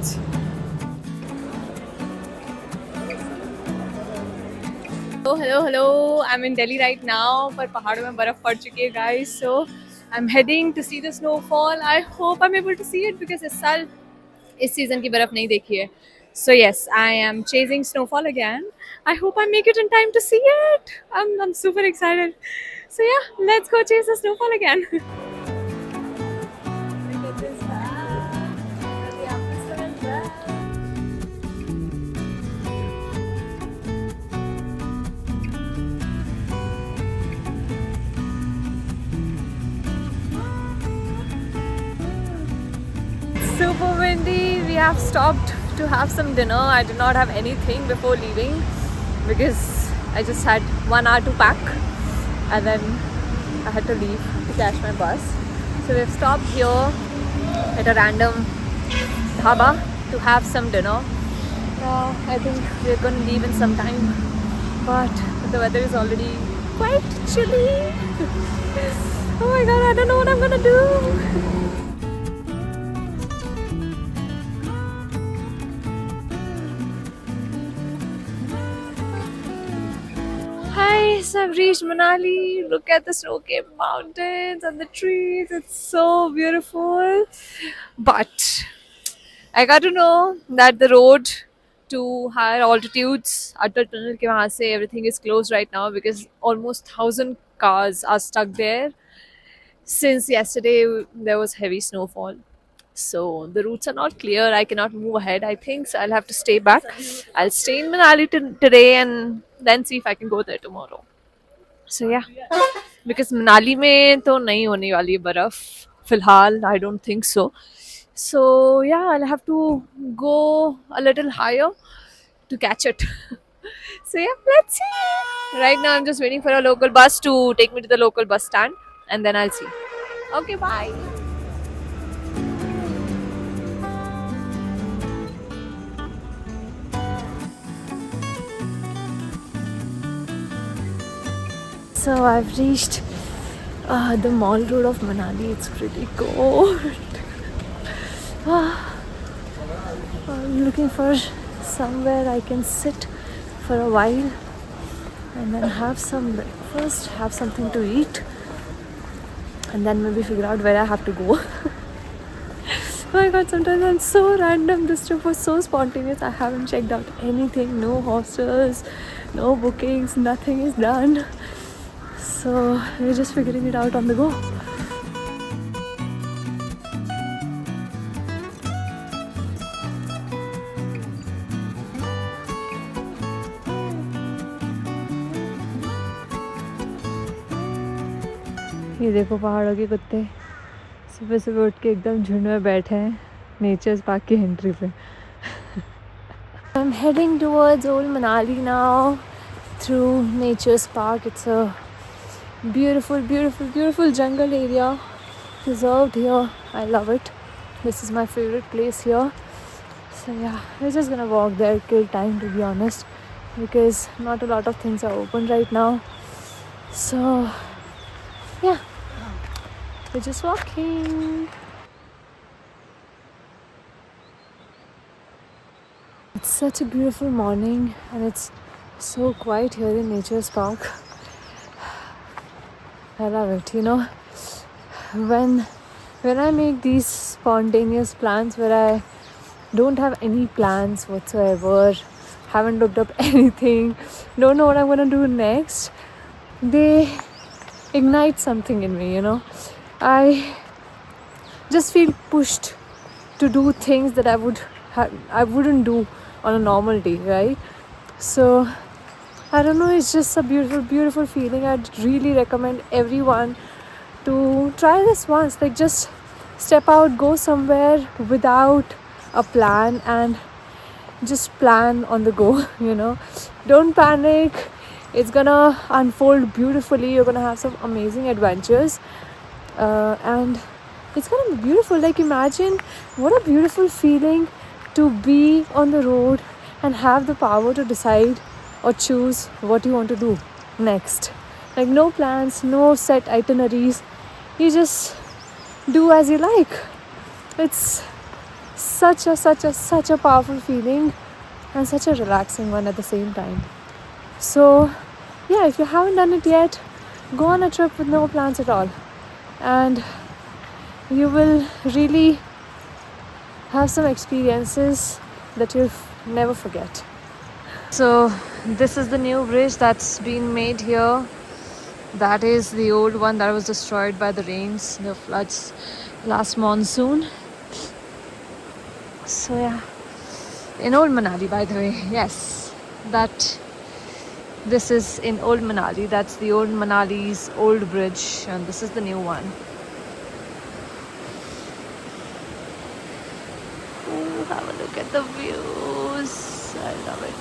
clouds. Hello. I'm in Delhi right now, पर पहाड़ों में बर्फ पड़ चुकी है, guys. So I'm heading to see the snowfall. I hope I'm able to see it because इस साल इस सीजन की बर्फ नहीं देखी है. So yes, I am chasing snowfall again. I hope I make it in time to see it. I'm super excited. So yeah, let's go chase the snowfall again. Look at this bag. The episode is back. Super windy. We have stopped to have some dinner. I did not have anything before leaving because I just had 1 hour to pack and then I had to leave to catch my bus. So we've stopped here at a random dhaba to have some dinner. Now I think we're going to leave in some time, but the weather is already quite chilly. Oh my god, I don't know what I'm gonna do. Hi, so I've reached Manali. Look at the snow-capped mountains and the trees. It's so beautiful. But I got to know that the road to higher altitudes, Atal Tunnel ke wahan se, everything is closed right now because almost 1,000 cars are stuck there. Since yesterday, there was heavy snowfall. So the routes are not clear. I cannot move ahead. I think so. I'll have to stay back. I'll stay in Manali today and then see if I can go there tomorrow. So yeah, because Manali में तो नहीं होने वाली है बर्फ फिलहाल. I don't think so. So yeah, I'll have to go a little higher to catch it. So yeah, let's see. Right now I'm just waiting for a local bus to take me to the local bus stand, and then I'll see. Okay, bye. So I've reached the mall road of Manali. It's pretty cold. I'm looking for somewhere I can sit for a while and then have some breakfast, have something to eat, and then maybe figure out where I have to go. Oh my god, sometimes I'm so random. This trip was so spontaneous. I haven't checked out anything, no hostels, no bookings, nothing is done. So we're just figuring it out on the go. ये देखो पहाड़ों के कुत्ते सुबह सुबह उठ के एकदम झुंड में बैठे हैं नेचर्स पार्क की एंट्री पे. I'm heading towards Old Manali now through Nature's Park. It's a beautiful jungle area preserved here. I love it. This is my favorite place here. So yeah, we're just gonna walk there, kill time to be honest, because not a lot of things are open right now. So yeah, we're just walking. It's such a beautiful morning and it's so quiet here in Nature's Park. I love it, you know. When I make these spontaneous plans where I don't have any plans whatsoever, haven't looked up anything, don't know what I'm gonna do next, they ignite something in me, you know. I just feel pushed to do things that I wouldn't do on a normal day, right? So I don't know, it's just a beautiful feeling. I'd really recommend everyone to try this once. Like, just step out, go somewhere without a plan and just plan on the go. You know, don't panic. It's gonna unfold beautifully. You're gonna have some amazing adventures, and it's gonna be beautiful. Like, imagine what a beautiful feeling to be on the road and have the power to decide or choose what you want to do next. Like, no plans, no set itineraries. You just do as you like. It's such a powerful feeling and such a relaxing one at the same time. So yeah, if you haven't done it yet, go on a trip with no plans at all, and you will really have some experiences that you'll never forget. So this is the new bridge that's been made here. That is the old one that was destroyed by the rains, the floods last monsoon. So yeah, in Old Manali, by the way. Yes, that this is in Old Manali. That's the Old Manali's old bridge, and this is the new one. Ooh, have a look at the views. I love it.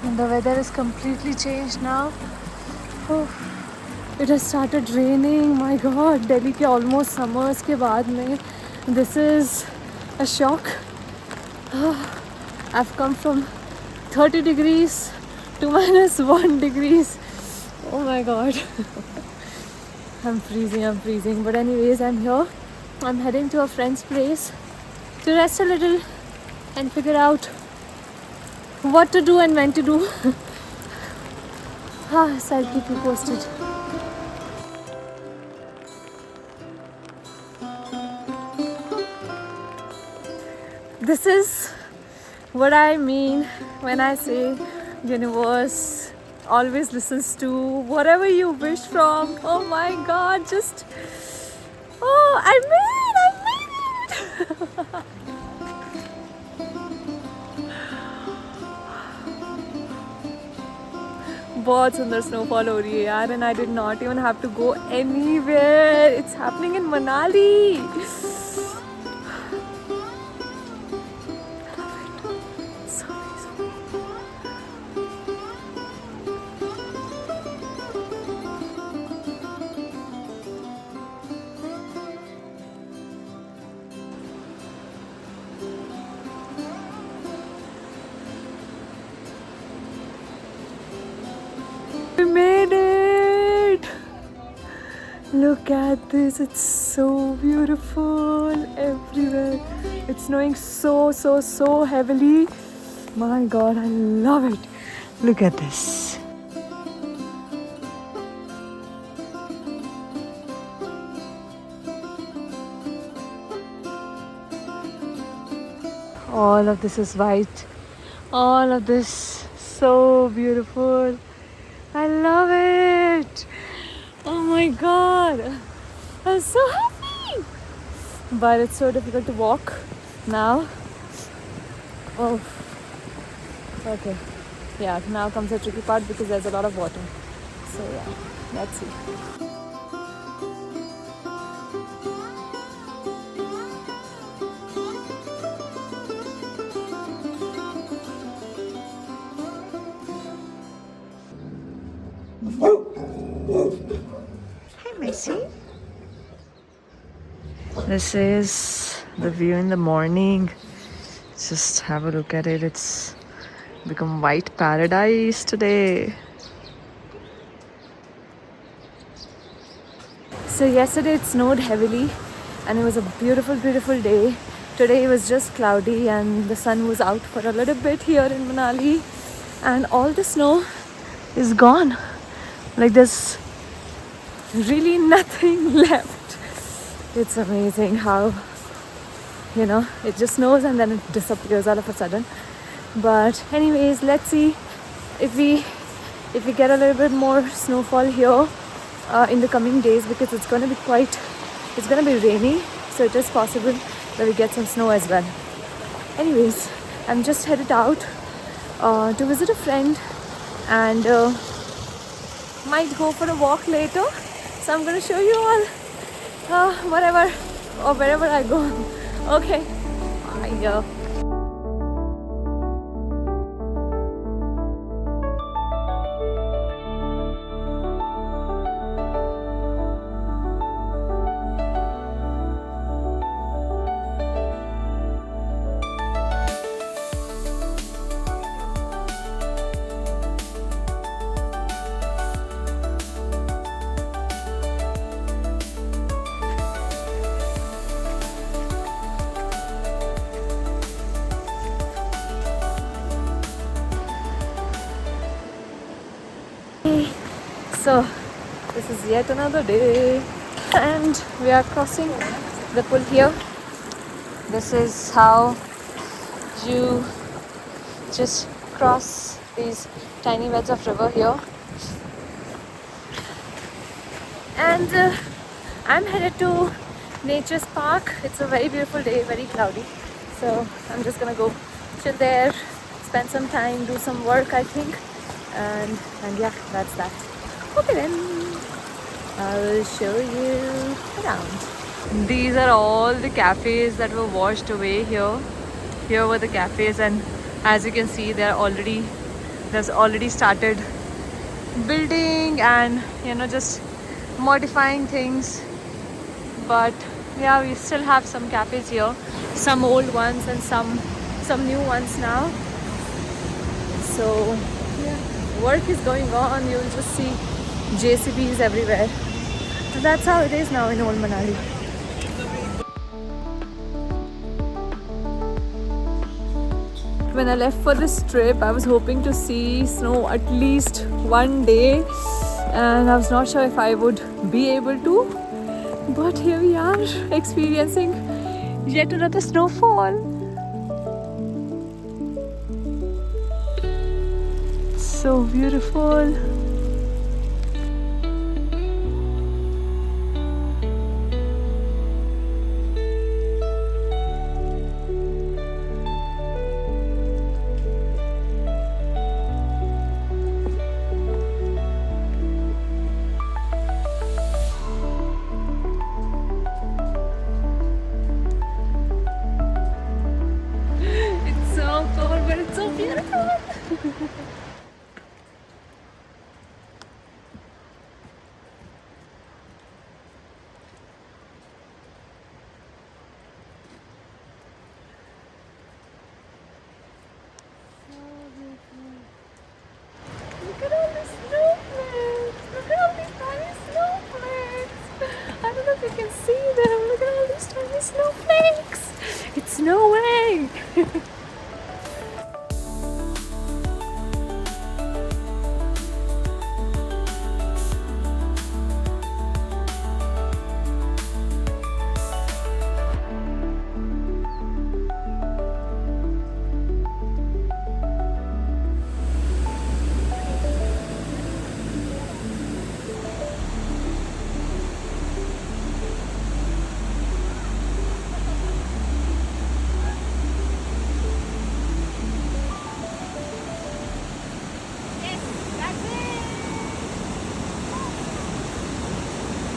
And the weather is completely changed now. Oh, it has started raining. My God, Delhi के almost summers के बाद में this is a shock. I've come from 30 degrees to -1 degrees. Oh my God. I'm freezing. But anyways, I'm here. I'm heading to a friend's place to rest a little and figure out what to do and when to do. So I'll keep you posted. This is what I mean when I say universe always listens to whatever you wish from. Oh my God, just I made it. बहुत सुंदर snowfall हो रही है यार, and I did not even have to go anywhere. It's happening in Manali. We made it! Look at this, it's so beautiful everywhere. It's snowing so heavily. My God, I love it. Look at this. All of this is white. All of this so beautiful. I love it. Oh my God. I'm so happy. But it's so difficult to walk now. Oh. Okay. Yeah, now comes the tricky part because there's a lot of water. So yeah, let's see. Hi, Missy. This is the view in the morning. Just have a look at it. It's become white paradise today. So yesterday it snowed heavily and it was a beautiful day. Today it was just cloudy and the sun was out for a little bit here in Manali, and all the snow is gone. Like there's really nothing left. It's amazing how, it just snows and then it disappears all of a sudden. But anyways, let's see if we get a little bit more snowfall here in the coming days, because it's going to be rainy, so it is possible that we get some snow as well. Anyways, I'm just headed out to visit a friend and might go for a walk later. So I'm going to show you all whatever or wherever I go. Okay, bye. So this is yet another day and we are crossing the pool here. This is how you just cross these tiny beds of river here. And I'm headed to Nature's Park. It's a very beautiful day, very cloudy. So I'm just gonna go chill there, spend some time, do some work I think. And yeah, that's that. Okay then, I will show you around. These are all the cafes that were washed away here. Here were the cafes, and as you can see, there's already started building and just modifying things. But yeah, we still have some cafes here, some old ones and some new ones now. So yeah, work is going on. You'll just see JCBs everywhere. So that's how it is now in Old Manali. When I left for this trip, I was hoping to see snow at least one day, and I was not sure if I would be able to. But here we are, experiencing yet another snowfall. So beautiful.